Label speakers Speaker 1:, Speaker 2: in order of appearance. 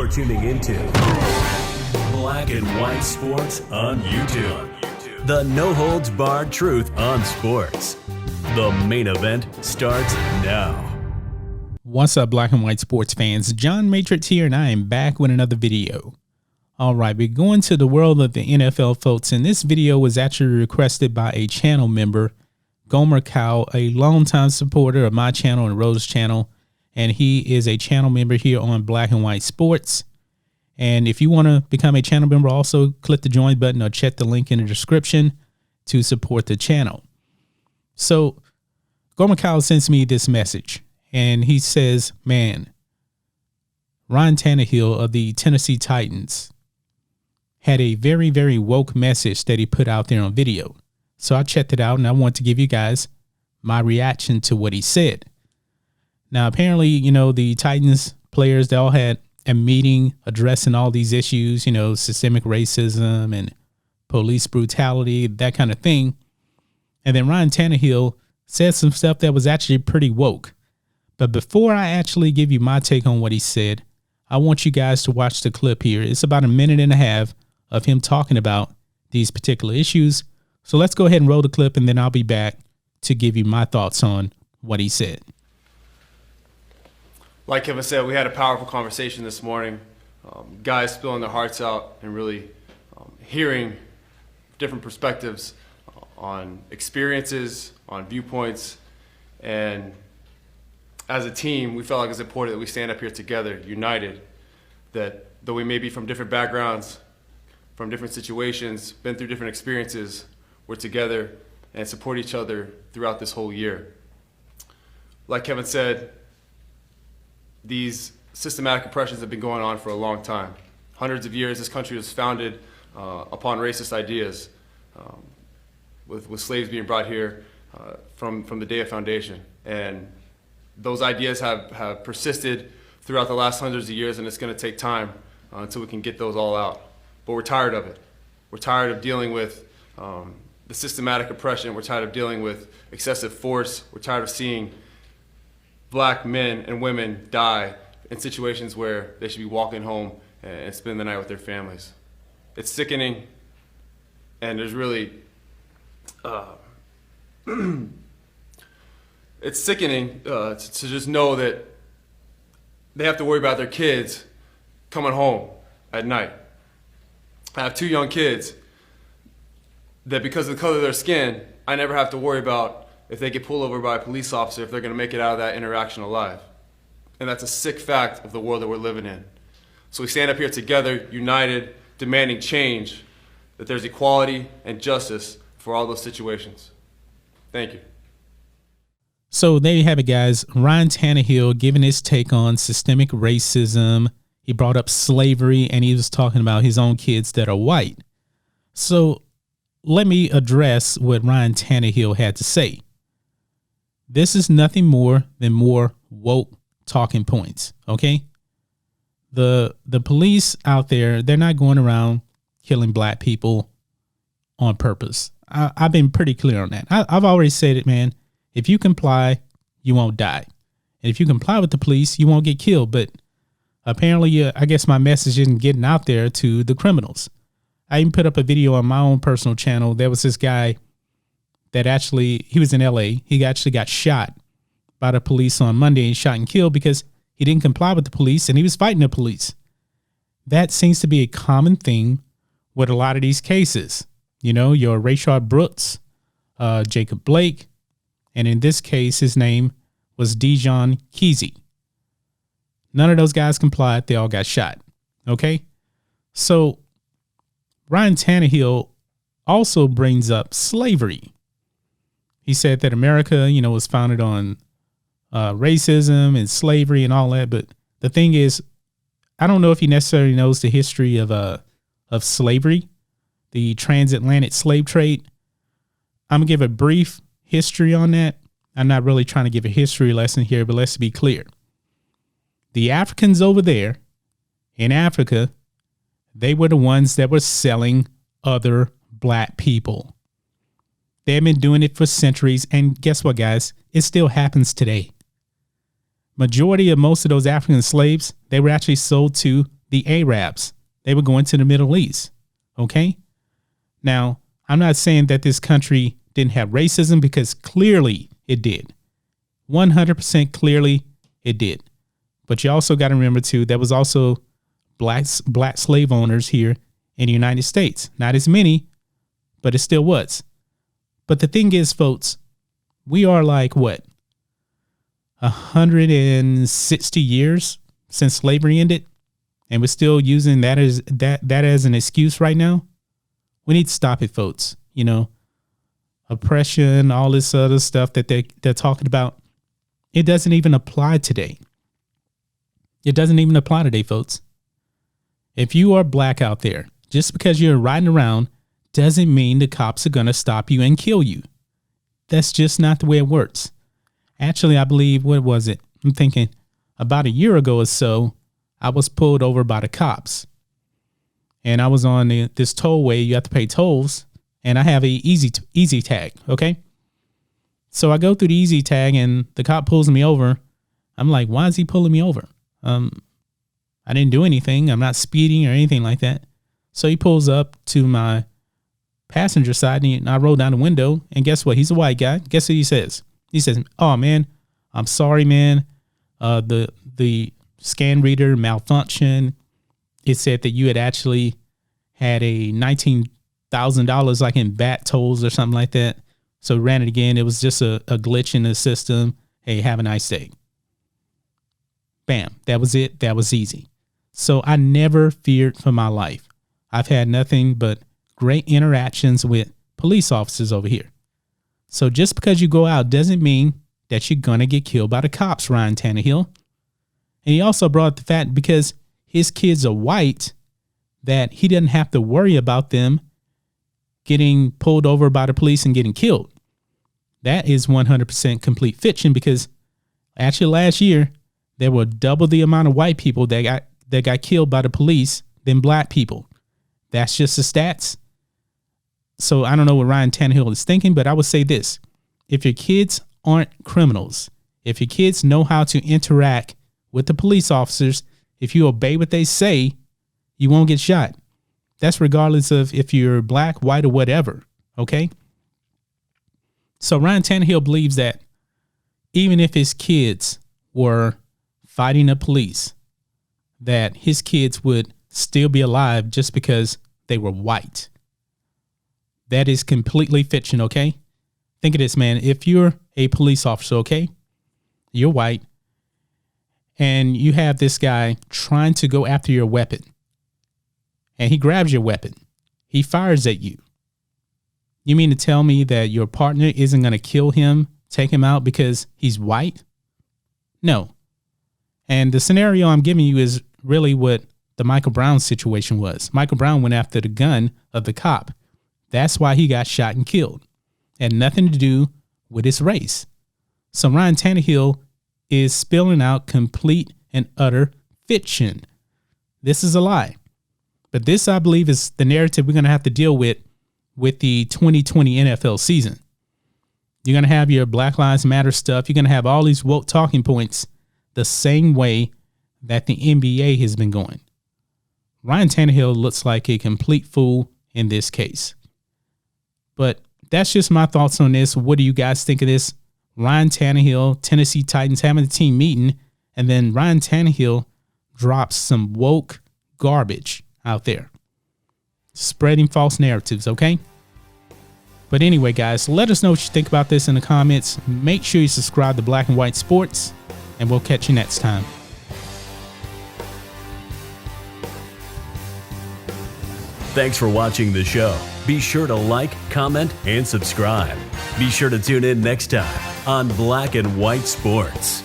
Speaker 1: You're tuning into Black and White Sports on YouTube. The no-holds-barred truth on sports. The main event starts now.
Speaker 2: What's up, Black and White Sports fans? John Matrix here, and I am back with another video. All right, we're going to the world of the NFL, folks, and this video was actually requested by a channel member, Gomer Cow, a longtime supporter of my channel and Rose's channel, and he is a channel member here on Black and White Sports. And if you want to become a channel member, also click the join button or check the link in the description to support the channel. So Gomer Cow sends me this message, and he says, man, Ryan Tannehill of the Tennessee Titans had a very, very woke message that he put out there on video. So I checked it out, and I want to give you guys my reaction to what he said. Now, apparently, you know, the Titans players, they all had a meeting addressing all these issues, you know, systemic racism and police brutality, that kind of thing. And then Ryan Tannehill said some stuff that was actually pretty woke. But before I actually give you my take on what he said, I want you guys to watch the clip here. It's about a minute and a half of him talking about these particular issues. So let's go ahead and roll the clip, and then I'll be back to give you my thoughts on what he said.
Speaker 3: Like Kevin said, we had a powerful conversation this morning. Guys spilling their hearts out and really hearing different perspectives on experiences, on viewpoints. And as a team, we felt like it's important that we stand up here together, united, that though we may be from different backgrounds, from different situations, been through different experiences, we're together and support each other throughout this whole year. Like Kevin said, these systematic oppressions have been going on for a long time. Hundreds of years, this country was founded upon racist ideas, with slaves being brought here from the day of foundation. And those ideas have persisted throughout the last hundreds of years, and it's going to take time until we can get those all out. But we're tired of it. We're tired of dealing with the systematic oppression. We're tired of dealing with excessive force. We're tired of seeing black men and women die in situations where they should be walking home and spending the night with their families. It's sickening, and there's really, it's sickening to just know that they have to worry about their kids coming home at night. I have two young kids that, because of the color of their skin, I never have to worry about if they get pulled over by a police officer, if they're going to make it out of that interaction alive. And that's a sick fact of the world that we're living in. So we stand up here together, united, demanding change, that there's equality and justice for all those situations. Thank you.
Speaker 2: So there you have it, guys. Ryan Tannehill giving his take on systemic racism. He brought up slavery, and he was talking about his own kids that are white. So let me address what Ryan Tannehill had to say. This is nothing more than more woke talking points, okay? The police out there, they're not going around killing black people on purpose. I've been pretty clear on that. I've already said it, man. If you comply, you won't die. And if you comply with the police, you won't get killed. But apparently, I guess my message isn't getting out there to the criminals. I even put up a video on my own personal channel. There was this guy that he was in LA. He actually got shot by the police on Monday and shot and killed because he didn't comply with the police and he was fighting the police. That seems to be a common thing with a lot of these cases. You know, your Rayshard Brooks, Jacob Blake, and in this case, his name was Dijon Kesey. None of those guys complied. They all got shot. Okay? So Ryan Tannehill also brings up slavery. He said that America, you know, was founded on racism and slavery and all that. But the thing is, I don't know if he necessarily knows the history of slavery, the transatlantic slave trade. I'm going to give a brief history on that. I'm not really trying to give a history lesson here, but let's be clear. The Africans over there in Africa, they were the ones that were selling other black people. They've been doing it for centuries. And guess what, guys? It still happens today. Majority of most of those African slaves, they were actually sold to the the Arabs. They were going to the Middle East. Okay. Now, I'm not saying that this country didn't have racism, because clearly it did. 100% clearly it did. But you also got to remember too, there was also black slave owners here in the United States. Not as many, but it still was. But the thing is, folks, we are like what? 160 years since slavery ended, and we're still using that as an excuse right now. We need to stop it, folks. You know, oppression, all this other stuff that they're talking about, it doesn't even apply today. It doesn't even apply today, folks. If you are black out there, just because you're riding around doesn't mean the cops are going to stop you and kill you. That's just not the way it works. Actually, I believe, what was it? I'm thinking about a year ago or so, I was pulled over by the cops. And I was on this tollway. You have to pay tolls. And I have a easy tag, okay? So I go through the easy tag and the cop pulls me over. I'm like, why is he pulling me over? I didn't do anything. I'm not speeding or anything like that. So he pulls up to my passenger side and I roll down the window, and guess what? He's a white guy. Guess what he says? He says, "Oh man, I'm sorry, man. The scan reader malfunctioned. It said that you had actually had a $19,000 like in bat tolls or something like that. So ran it again. It was just a glitch in the system. Hey, have a nice day." Bam. That was it. That was easy. So I never feared for my life. I've had nothing but great interactions with police officers over here. So just because you go out doesn't mean that you're going to get killed by the cops, Ryan Tannehill. And he also brought up the fact, because his kids are white, that he doesn't have to worry about them getting pulled over by the police and getting killed. That is 100% complete fiction, because actually last year, there were double the amount of white people that got killed by the police than black people. That's just the stats. So I don't know what Ryan Tannehill is thinking, but I would say this. If your kids aren't criminals, if your kids know how to interact with the police officers, if you obey what they say, you won't get shot. That's regardless of if you're black, white, or whatever. Okay? So Ryan Tannehill believes that even if his kids were fighting the police, that his kids would still be alive just because they were white. That is completely fiction, okay? Think of this, man. If you're a police officer, okay, you're white, and you have this guy trying to go after your weapon, and he grabs your weapon, he fires at you. You mean to tell me that your partner isn't going to kill him, take him out because he's white? No. And the scenario I'm giving you is really what the Michael Brown situation was. Michael Brown went after the gun of the cop. That's why he got shot and killed. Had nothing to do with his race. So Ryan Tannehill is spilling out complete and utter fiction. This is a lie. But this, I believe, is the narrative we're going to have to deal with the 2020 NFL season. You're going to have your Black Lives Matter stuff. You're going to have all these woke talking points the same way that the NBA has been going. Ryan Tannehill looks like a complete fool in this case. But that's just my thoughts on this. What do you guys think of this? Ryan Tannehill, Tennessee Titans having a team meeting, and then Ryan Tannehill drops some woke garbage out there, spreading false narratives, okay? But anyway, guys, let us know what you think about this in the comments. Make sure you subscribe to Black and White Sports, and we'll catch you next time.
Speaker 1: Thanks for watching the show. Be sure to like, comment, and subscribe. Be sure to tune in next time on Black and White Sports.